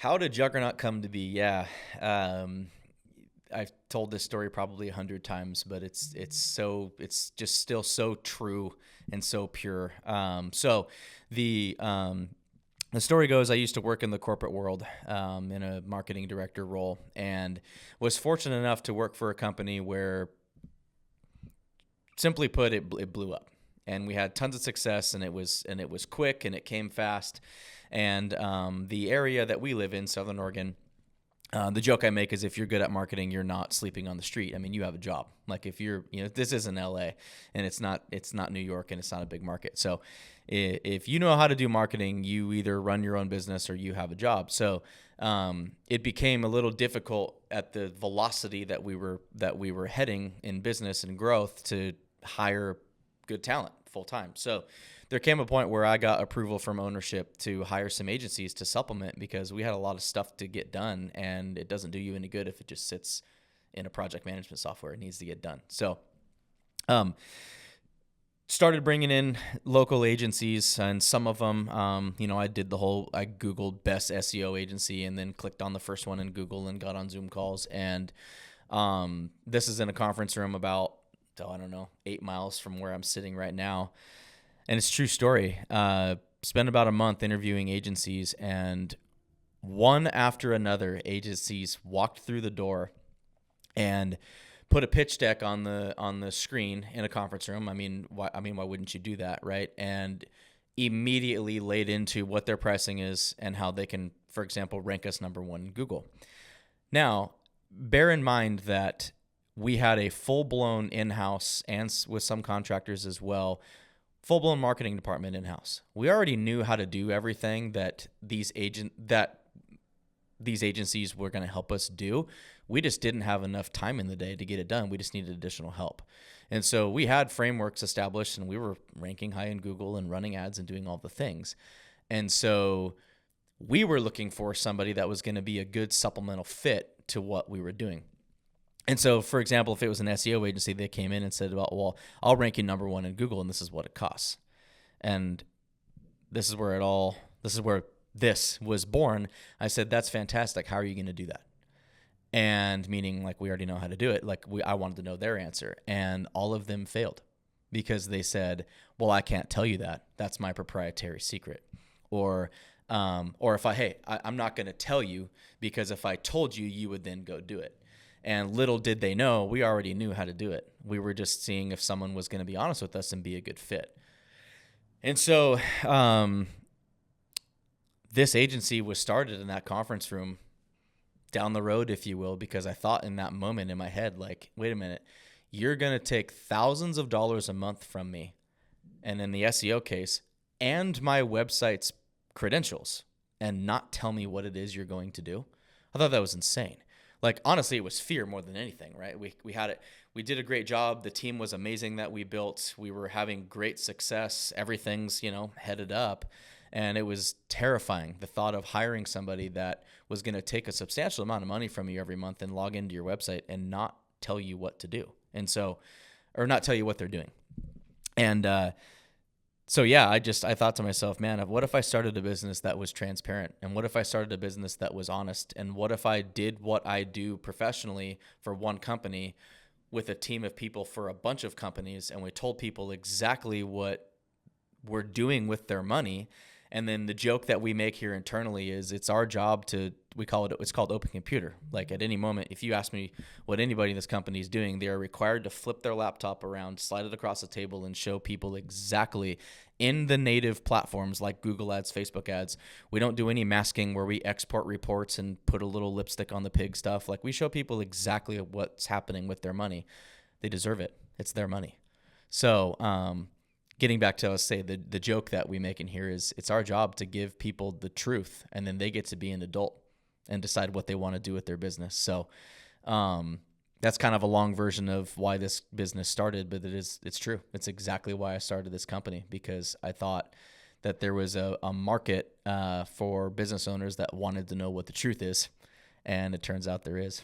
How did Juggernaut come to be? Yeah. Um, I've told this story probably 100 times, but it's just still so true and so pure. The story goes, I used to work in the corporate world in a marketing director role, and was fortunate enough to work for a company where, simply put, it blew up, and we had tons of success, and it was quick, and it came fast, and the area that we live in, Southern Oregon. The joke I make is if you're good at marketing, you're not sleeping on the street. I mean, you have a job. Like if this isn't LA, and it's not New York, and it's not a big market. So if you know how to do marketing, you either run your own business or you have a job. So it became a little difficult at the velocity that we were heading in business and growth to hire good talent full time. So there came a point where I got approval from ownership to hire some agencies to supplement, because we had a lot of stuff to get done, and it doesn't do you any good if it just sits in a project management software. It needs to get done. So started bringing in local agencies, and some of them, I Googled best SEO agency and then clicked on the first one in Google and got on Zoom calls. And this is in a conference room about, I don't know, 8 miles from where I'm sitting right now. And it's a true story. Spent about a month interviewing agencies, and one after another, agencies walked through the door and put a pitch deck on the screen in a conference room. I mean, why wouldn't you do that, right? And immediately laid into what their pricing is and how they can, for example, rank us number one in Google. Now, bear in mind that we had a full-blown in-house, and with some contractors as well, full-blown marketing department in-house. We already knew how to do everything that these agencies were going to help us do. We just didn't have enough time in the day to get it done. We just needed additional help. And so we had frameworks established, and we were ranking high in Google and running ads and doing all the things. And so we were looking for somebody that was going to be a good supplemental fit to what we were doing. And so, for example, if it was an SEO agency, they came in and said, well, I'll rank you number one in Google, and this is what it costs. And this is where this was born. I said, that's fantastic. How are you going to do that? And meaning, like, we already know how to do it. Like, I wanted to know their answer. And all of them failed, because they said, well, I can't tell you that. That's my proprietary secret. Or if I'm not going to tell you, because if I told you, you would then go do it. And little did they know, we already knew how to do it. We were just seeing if someone was going to be honest with us and be a good fit. And so this agency was started in that conference room down the road, if you will, because I thought in that moment in my head, like, wait a minute, you're going to take thousands of dollars a month from me, and in the SEO case, and my website's credentials, and not tell me what it is you're going to do? I thought that was insane. Like, honestly, it was fear more than anything, right? We had it. We did a great job. The team was amazing that we built. We were having great success. Everything's, headed up. And it was terrifying, the thought of hiring somebody that was going to take a substantial amount of money from you every month and log into your website and not tell you what to do. And so, or not tell you what they're doing. And so yeah, I thought to myself, man, what if I started a business that was transparent? And what if I started a business that was honest? And what if I did what I do professionally for one company with a team of people for a bunch of companies, and we told people exactly what we're doing with their money? And then the joke that we make here internally is it's our job it's called open computer. Like, at any moment, if you ask me what anybody in this company is doing, they are required to flip their laptop around, slide it across the table, and show people exactly in the native platforms like Google Ads, Facebook Ads. We don't do any masking where we export reports and put a little lipstick on the pig stuff. Like, we show people exactly what's happening with their money. They deserve it. It's their money. So, getting back to, the joke that we make in here is it's our job to give people the truth, and then they get to be an adult and decide what they want to do with their business. So that's kind of a long version of why this business started, but it's true. It's exactly why I started this company, because I thought that there was a market for business owners that wanted to know what the truth is, and it turns out there is.